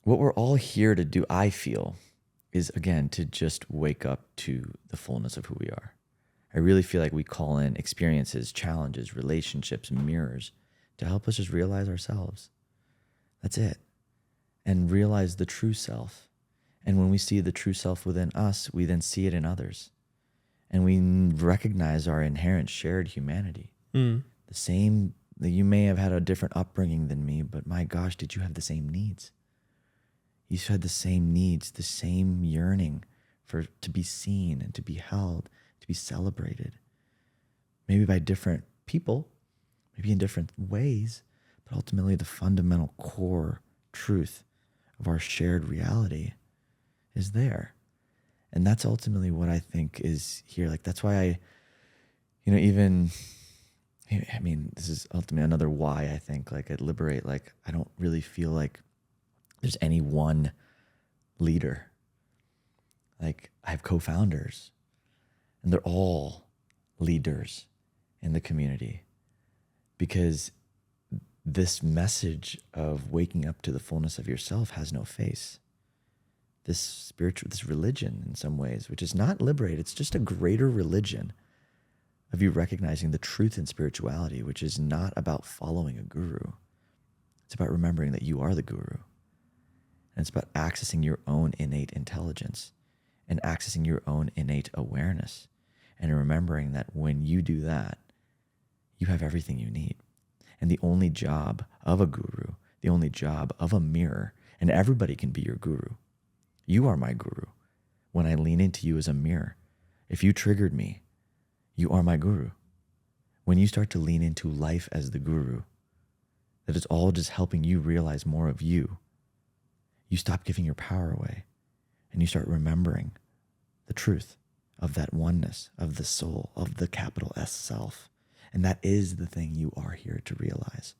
what we're all here to do, I feel, is again to just wake up to the fullness of who we are. I really feel like we call in experiences, challenges, relationships, mirrors to help us just realize ourselves. That's it. And realize the true self. And when we see the true self within us, we then see it in others. And we recognize our inherent shared humanity. The same, that you may have had a different upbringing than me, but my gosh, did you have the same needs? You had the same needs, the same yearning to be seen and to be held, to be celebrated. Maybe by different people, maybe in different ways, but ultimately the fundamental core truth of our shared reality is there. And that's ultimately what I think is here. Like, that's why this is ultimately another why I think, like, at Liberate, like, I don't really feel like there's any one leader. Like I have co-founders, and they're all leaders in the community, because this message of waking up to the fullness of yourself has no face. This religion in some ways, which is not liberate, it's just a greater religion of you recognizing the truth in spirituality, which is not about following a guru. It's about remembering that you are the guru. And it's about accessing your own innate intelligence and accessing your own innate awareness, and remembering that when you do that, you have everything you need. And the only job of a guru, the only job of a mirror, and everybody can be your guru. You are my guru. When I lean into you as a mirror, if you triggered me, you are my guru. When you start to lean into life as the guru, that it's all just helping you realize more of you, you stop giving your power away, and you start remembering the truth of that oneness, of the soul, of the capital S self. And that is the thing you are here to realize.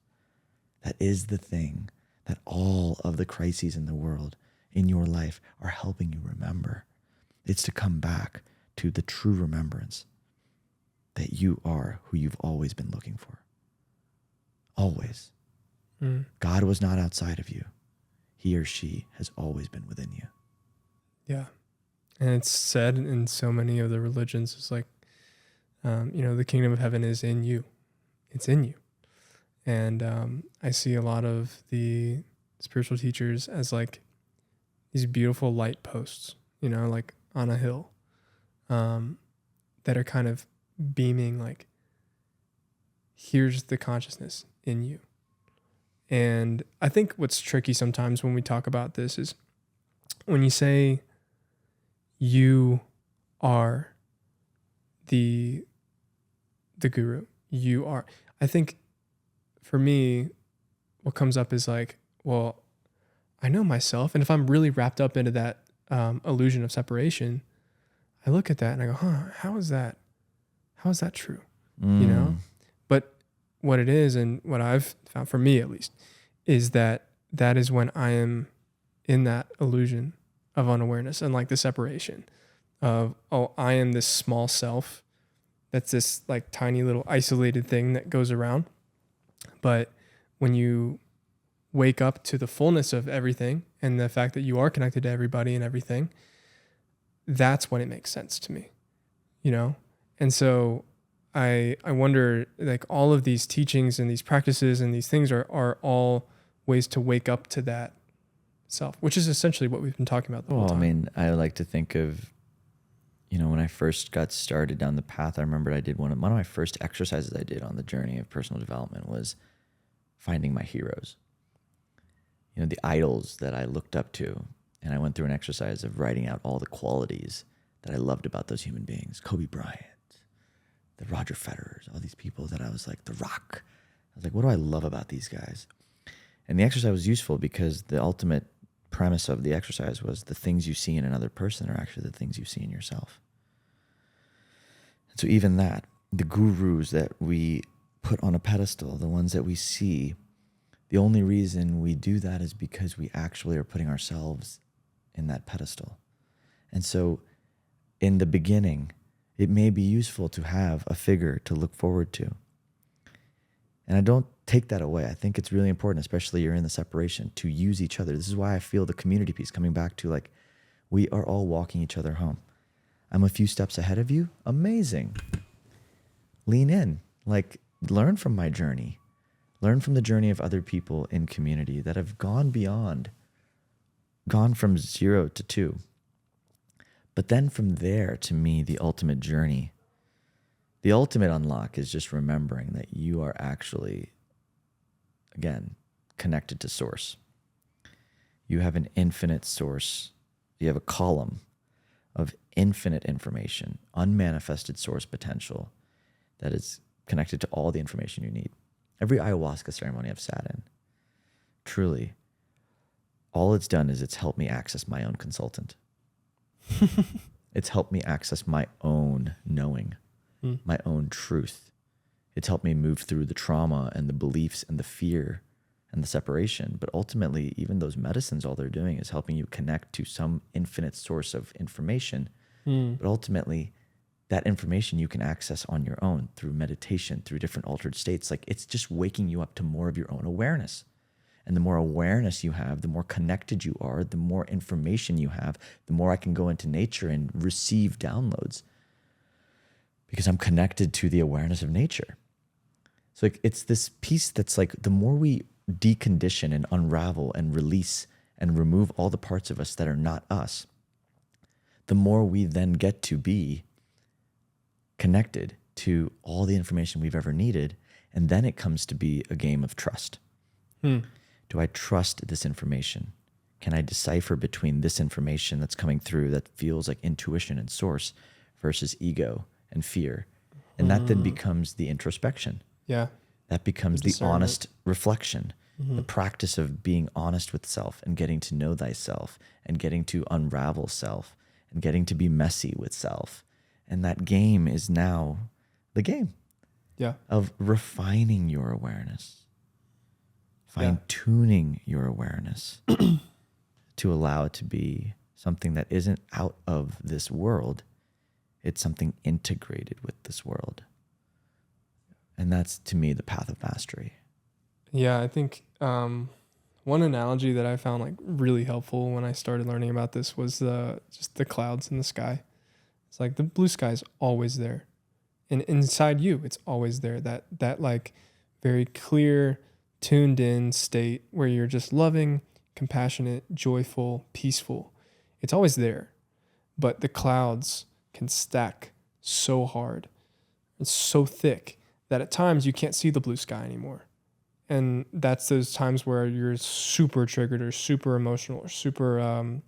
That is the thing that all of the crises in the world, in your life, are helping you remember. It's to come back to the true remembrance that you are who you've always been looking for. Always. God was not outside of you. He or she has always been within you. Yeah. And it's said in so many of the religions, it's like, the kingdom of heaven is in you. It's in you. And I see a lot of the spiritual teachers as like these beautiful light posts, like on a hill, that are kind of beaming like, here's the consciousness in you. And I think what's tricky sometimes when we talk about this is when you say you are the guru, you are, I think for me, what comes up is like, well, I know myself. And if I'm really wrapped up into that illusion of separation, I look at that and I go, how is that true? But what it is, and what I've found for me at least, is that is when I am in that illusion of unawareness and like the separation of, I am this small self that's this like tiny little isolated thing that goes around. But when you wake up to the fullness of everything and the fact that you are connected to everybody and everything, that's when it makes sense to me, And so I wonder, like, all of these teachings and these practices and these things are all ways to wake up to that self, which is essentially what we've been talking about the whole time. I mean, I like to think of, when I first got started down the path, I remember I did one of my first exercises I did on the journey of personal development was finding my heroes, the idols that I looked up to. And I went through an exercise of writing out all the qualities that I loved about those human beings. Kobe Bryant, the Roger Federers, all these people that I was like, The Rock. I was like, what do I love about these guys? And the exercise was useful because the ultimate premise of the exercise was the things you see in another person are actually the things you see in yourself. And so even that, the gurus that we put on a pedestal, the ones that we see, the only reason we do that is because we actually are putting ourselves in that pedestal. And so in the beginning, it may be useful to have a figure to look forward to. And I don't take that away. I think it's really important, especially you're in the separation, to use each other. This is why I feel the community piece coming back to like, we are all walking each other home. I'm a few steps ahead of you. Amazing. Lean in, like learn from my journey. Learn from the journey of other people in community that have gone from 0 to 2. But then from there, to me, the ultimate journey, the ultimate unlock is just remembering that you are actually, again, connected to source. You have an infinite source. You have a column of infinite information, unmanifested source potential that is connected to all the information you need. Every ayahuasca ceremony I've sat in, truly, all it's done is it's helped me access my own consultant. It's helped me access my own knowing, my own truth. It's helped me move through the trauma and the beliefs and the fear and the separation. But ultimately, even those medicines, all they're doing is helping you connect to some infinite source of information. But ultimately, that information you can access on your own through meditation, through different altered states. Like, it's just waking you up to more of your own awareness. And the more awareness you have, the more connected you are, the more information you have, the more I can go into nature and receive downloads because I'm connected to the awareness of nature. So like, it's this piece that's like, the more we decondition and unravel and release and remove all the parts of us that are not us, the more we then get to be connected to all the information we've ever needed. And then it comes to be a game of trust. Do I trust this information? Can I decipher between this information that's coming through that feels like intuition and source versus ego and fear? And that then becomes the introspection. Yeah. That becomes the honest reflection, the practice of being honest with self and getting to know thyself and getting to unravel self and getting to be messy with self. And that game is now the game of refining your awareness. Fine-tuning your awareness to allow it to be something that isn't out of this world. It's something integrated with this world. And that's, to me, the path of mastery. Yeah, I think one analogy that I found like really helpful when I started learning about this was just the clouds in the sky. It's like the blue sky is always there. And inside you, it's always there. That like very clear, tuned in state where you're just loving, compassionate, joyful, peaceful. It's always there. But the clouds can stack so hard. It's so thick that at times you can't see the blue sky anymore. And that's those times where you're super triggered or super emotional or super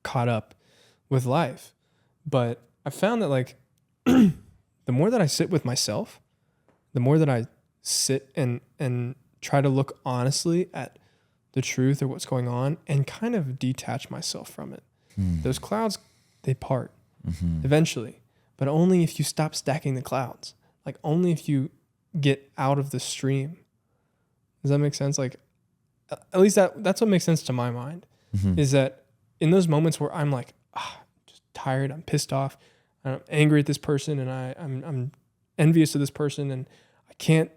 caught up with life. But I found that like the more that I sit with myself, the more that I sit and try to look honestly at the truth or what's going on and kind of detach myself from it. Those clouds, they part eventually, but only if you stop stacking the clouds. Like only if you get out of the stream. Does that make sense? Like at least that's what makes sense to my mind is that in those moments where I'm like, just tired, I'm pissed off, I'm angry at this person and I'm envious of this person and I can't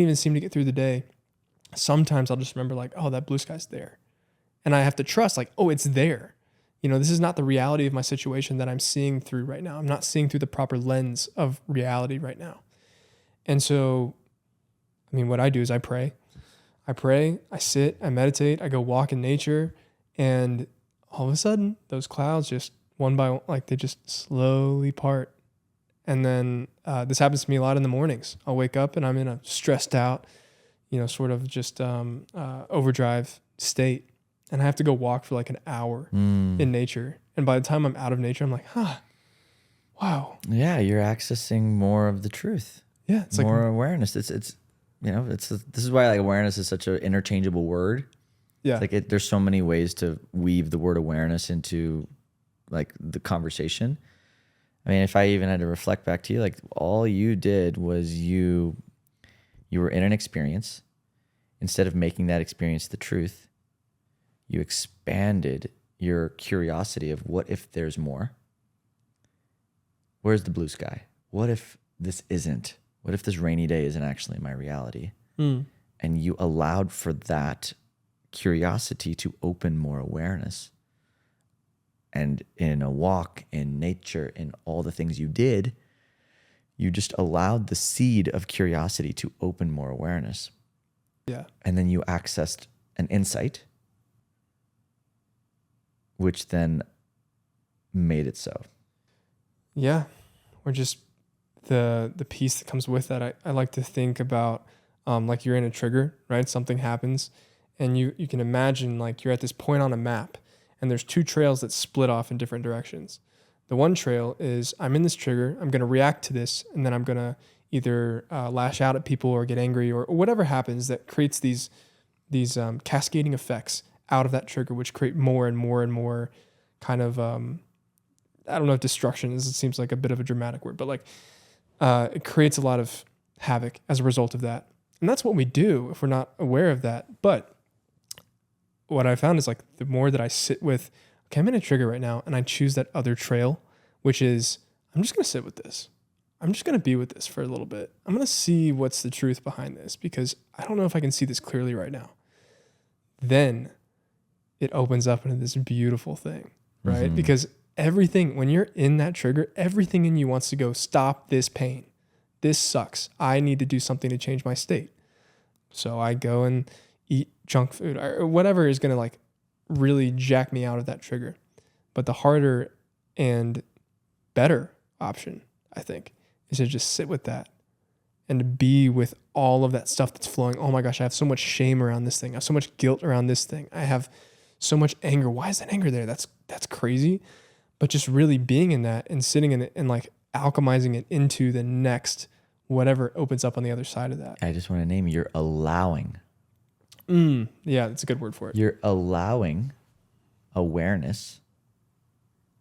even seem to get through the day. Sometimes I'll just remember like, oh, that blue sky's there. And I have to trust like, oh, it's there. You know, this is not the reality of my situation that I'm seeing through right now. I'm not seeing through the proper lens of reality right now. And so, I mean, what I do is I pray, I sit, I meditate, I go walk in nature. And all of a sudden those clouds just one by one, like they just slowly part. And then this happens to me a lot in the mornings. I'll wake up and I'm in a stressed out, sort of just overdrive state. And I have to go walk for like an hour in nature. And by the time I'm out of nature, I'm like, wow. Yeah, you're accessing more of the truth. Yeah, it's more like awareness. This is why like awareness is such an interchangeable word. Yeah, It's like there's so many ways to weave the word awareness into like the conversation. I mean, if I even had to reflect back to you, like all you did was you were in an experience. Instead of making that experience the truth, you expanded your curiosity of what if there's more? Where's the blue sky? What if this isn't? What if this rainy day isn't actually my reality? And you allowed for that curiosity to open more awareness. And in a walk, in nature, in all the things you did, you just allowed the seed of curiosity to open more awareness. Yeah. And then you accessed an insight, which then made it so. Yeah. Or just the piece that comes with that. I like to think about like you're in a trigger, right? Something happens and you can imagine like you're at this point on a map and there's two trails that split off in different directions. The one trail is I'm in this trigger, I'm going to react to this, and then I'm going to either lash out at people or get angry or whatever happens that creates these cascading effects out of that trigger, which create more and more and more kind of, I don't know if destruction is, it seems like a bit of a dramatic word, but like it creates a lot of havoc as a result of that. And that's what we do if we're not aware of that. But what I found is like the more that I sit with, okay, I'm in a trigger right now, and I choose that other trail, which is I'm just going to sit with this. I'm just going to be with this for a little bit. I'm going to see what's the truth behind this because I don't know if I can see this clearly right now. Then it opens up into this beautiful thing, right? Mm-hmm. Because everything, when you're in that trigger, everything in you wants to go, stop this pain. This sucks. I need to do something to change my state. So I go and eat junk food or whatever is going to like really jack me out of that trigger. But the harder and better option, I think, is to just sit with that and to be with all of that stuff that's flowing. Oh my gosh, I have so much shame around this thing. I have so much guilt around this thing. I have so much anger. Why is that anger there? That's crazy. But just really being in that and sitting in it and like alchemizing it into the next whatever opens up on the other side of that. I just want to name it. You're allowing. Yeah, that's a good word for it. You're allowing awareness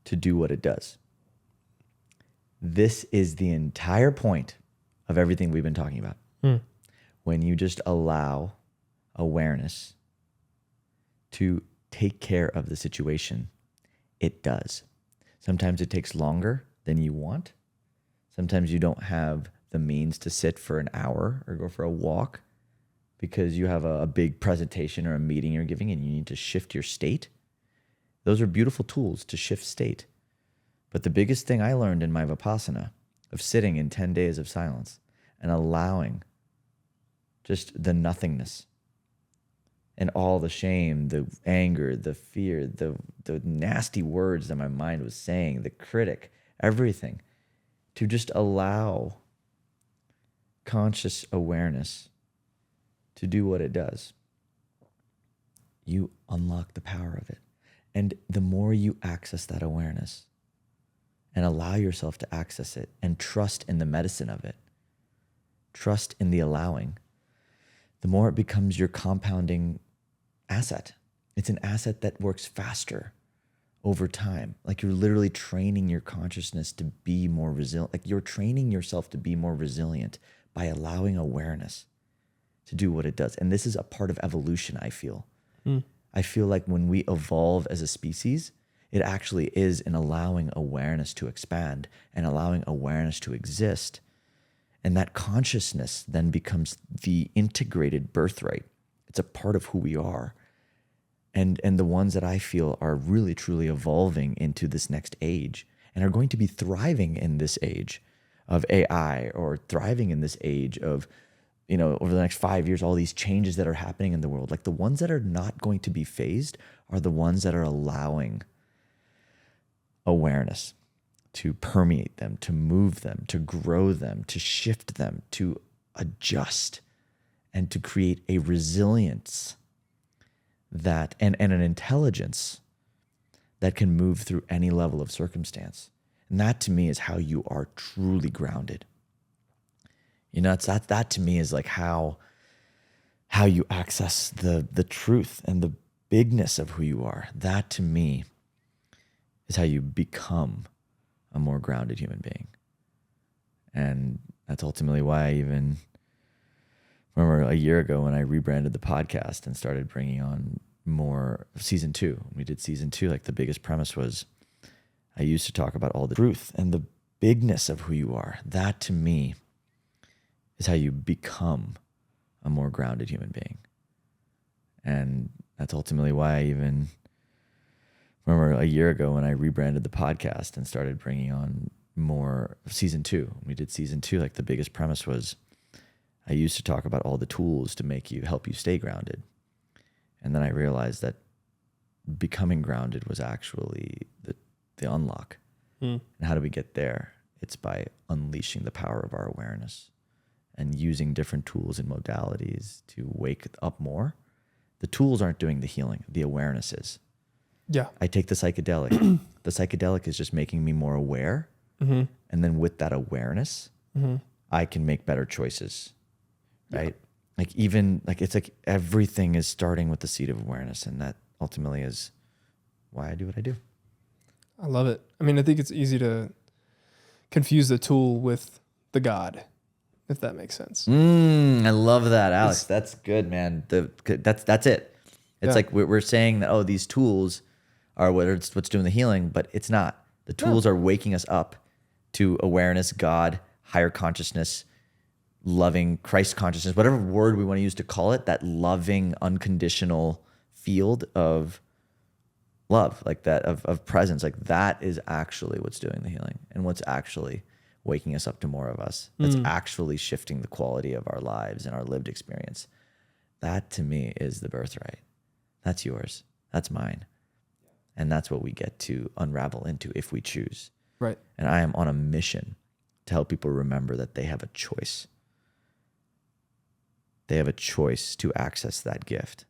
to do what it does. This is the entire point of everything we've been talking about. When you just allow awareness to take care of the situation, it does. Sometimes it takes longer than you want. Sometimes you don't have the means to sit for an hour or go for a walk because you have a big presentation or a meeting you're giving and you need to shift your state. Those are beautiful tools to shift state. But the biggest thing I learned in my Vipassana of sitting in 10 days of silence and allowing just the nothingness and all the shame, the anger, the fear, the nasty words that my mind was saying, the critic, everything, to just allow conscious awareness to do what it does. You unlock the power of it. And the more you access that awareness and allow yourself to access it and trust in the medicine of it, trust in the allowing, the more it becomes your compounding asset. It's an asset that works faster over time. Like you're literally training your consciousness to be more resilient. Like you're training yourself to be more resilient by allowing awareness to do what it does. And this is a part of evolution, I feel. I feel like when we evolve as a species, it actually is in allowing awareness to expand and allowing awareness to exist. And that consciousness then becomes the integrated birthright. It's a part of who we are. And the ones that I feel are really, truly evolving into this next age and are going to be thriving in this age of AI or thriving in this age of, over the next 5 years, all these changes that are happening in the world. Like the ones that are not going to be phased are the ones that are allowing awareness to permeate them, to move them, to grow them, to shift them, to adjust, and to create a resilience that and an intelligence that can move through any level of circumstance. And that to me is how you are truly grounded. It's that to me is like how you access the truth and the bigness of who you are. That to me is how you become a more grounded human being. And that's ultimately why I even remember a year ago when I rebranded the podcast and started bringing on more season 2. We did season 2. Like the biggest premise was I used to talk about all the truth and the bigness of who you are. That to me is how you become a more grounded human being. And that's ultimately why I even remember a year ago when I rebranded the podcast and started bringing on more season 2. We did season 2. Like the biggest premise was I used to talk about all the tools to help you stay grounded. And then I realized that becoming grounded was actually the unlock. And how do we get there? It's by unleashing the power of our awareness and using different tools and modalities to wake up more. The tools aren't doing the healing. The awareness is. Yeah. I take the psychedelic. The psychedelic is just making me more aware. And then with that awareness, I can make better choices. Right? Yeah. It's like everything is starting with the seed of awareness. And that ultimately is why I do what I do. I love it. I mean, I think it's easy to confuse the tool with the God. if that makes sense. I love that, Alex. It's- That's good, man. That's it. It's Yeah. like we're saying that, oh, these tools are what's doing the healing, but it's not. The tools are waking us up to awareness, God, higher consciousness, loving Christ consciousness, whatever word we want to use to call it, that loving, unconditional field of love, like that, of presence. Like that is actually what's doing the healing and what's actually waking us up to more of us. That's actually shifting the quality of our lives and our lived experience. That to me is the birthright. That's yours. That's mine. And that's what we get to unravel into if we choose. Right. And I am on a mission to help people remember that they have a choice. They have a choice to access that gift.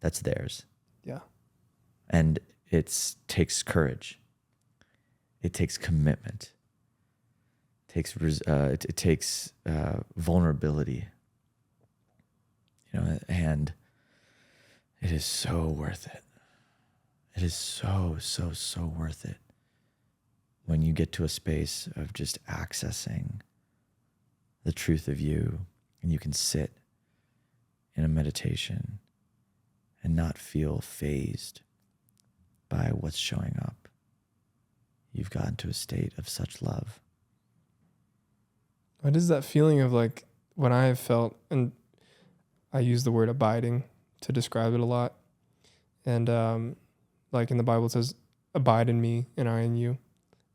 That's theirs. Yeah. And it takes courage. It takes commitment. It takes vulnerability. And it is so worth it. It is so, so, so worth it when you get to a space of just accessing the truth of you, and you can sit in a meditation and not feel fazed by what's showing up. You've gotten to a state of such love. What is that feeling of like when I have felt, and I use the word abiding to describe it a lot. And like in the Bible it says, abide in me and I in you.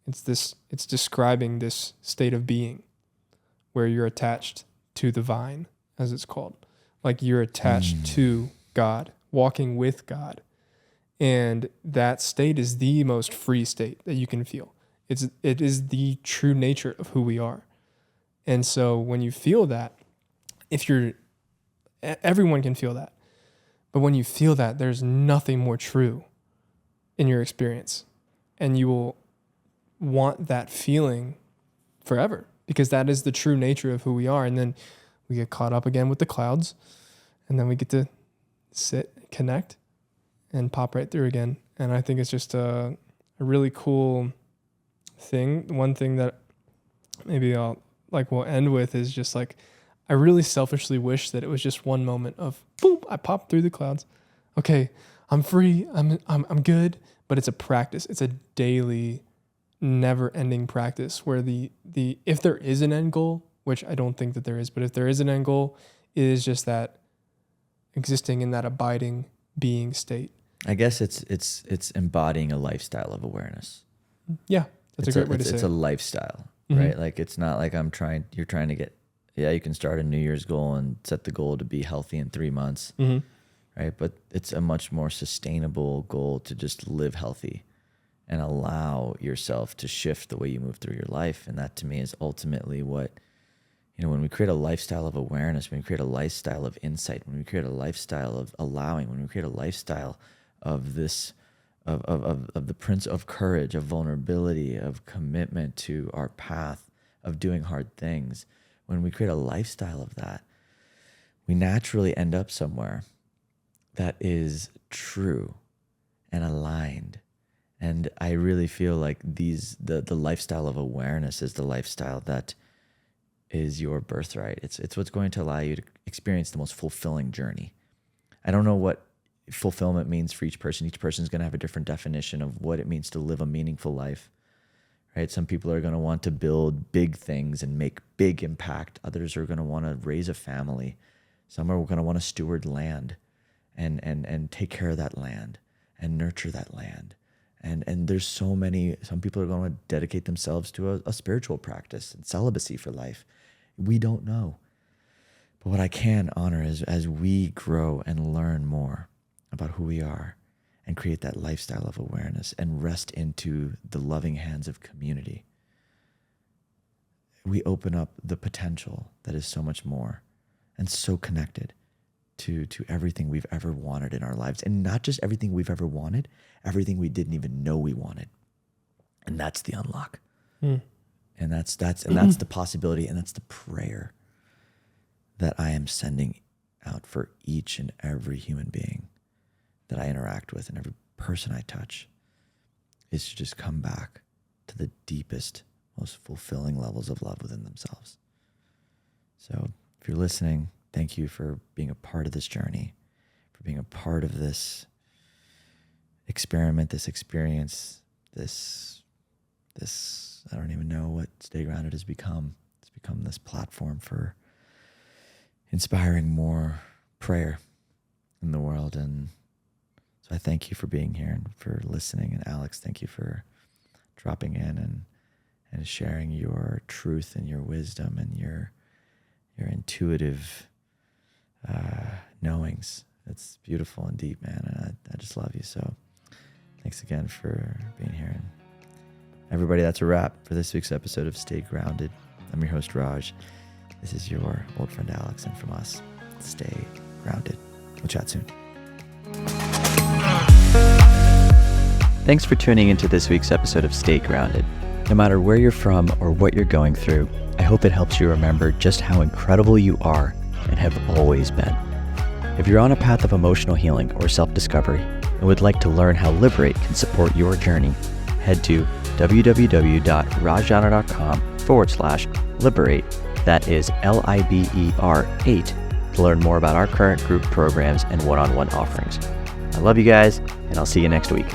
It's describing this state of being where you're attached to the vine, as it's called. Like you're attached to God, walking with God. And that state is the most free state that you can feel. It is the true nature of who we are. And so when you feel that, everyone can feel that. But when you feel that, there's nothing more true in your experience. And you will want that feeling forever because that is the true nature of who we are. And then we get caught up again with the clouds, and then we get to sit, connect, and pop right through again. And I think it's just a really cool thing. One thing that maybe we'll end with is just like, I really selfishly wish that it was just one moment of boop, I popped through the clouds. Okay, I'm free. I'm good. But it's a practice. It's a daily, never-ending practice where the if there is an end goal, which I don't think that there is, but if there is an end goal, it is just that existing in that abiding being state. I guess it's embodying a lifestyle of awareness. Yeah, that's a great way to say it. It's a lifestyle, right? Like it's not like you're trying to get, you can start a New Year's goal and set the goal to be healthy in 3 months, right? But it's a much more sustainable goal to just live healthy and allow yourself to shift the way you move through your life. And that to me is ultimately what, when we create a lifestyle of awareness, when we create a lifestyle of insight, when we create a lifestyle of allowing, when we create a lifestyle of this, of the prince of courage, of vulnerability, of commitment to our path, of doing hard things, when we create a lifestyle of that, we naturally end up somewhere that is true and aligned. And I really feel like the lifestyle of awareness is the lifestyle that is your birthright. It's what's going to allow you to experience the most fulfilling journey. I don't know what fulfillment means for each person. Each person is going to have a different definition of what it means to live a meaningful life, right? Some people are going to want to build big things and make big impact. Others are going to want to raise a family. Some are going to want to steward land and take care of that land and nurture that land. And there's some people are going to dedicate themselves to a spiritual practice and celibacy for life. We don't know. But what I can honor is as we grow and learn more about who we are and create that lifestyle of awareness and rest into the loving hands of community, we open up the potential that is so much more and so connected to everything we've ever wanted in our lives. And not just everything we've ever wanted, everything we didn't even know we wanted. And that's the unlock. And that's the possibility, and that's the prayer that I am sending out for each and every human being that I interact with and every person I touch, is to just come back to the deepest, most fulfilling levels of love within themselves. So if you're listening, thank you for being a part of this journey, for being a part of this experiment, this experience, this, I don't even know what Stay Grounded has become. It's become this platform for inspiring more prayer in the world. And so I thank you for being here and for listening. And Alex, thank you for dropping in and sharing your truth and your wisdom and your intuitive knowings. It's beautiful and deep, man. And I just love you. So thanks again for being here. And everybody, that's a wrap for this week's episode of Stay Grounded. I'm your host, Raj. This is your old friend, Alex. And from us, stay grounded. We'll chat soon. Thanks for tuning into this week's episode of Stay Grounded. No matter where you're from or what you're going through, I hope it helps you remember just how incredible you are and have always been. If you're on a path of emotional healing or self-discovery and would like to learn how Liberate can support your journey, head to www.rajjana.com/liberate. That is LIBER8 to learn more about our current group programs and one-on-one offerings. I love you guys, and I'll see you next week.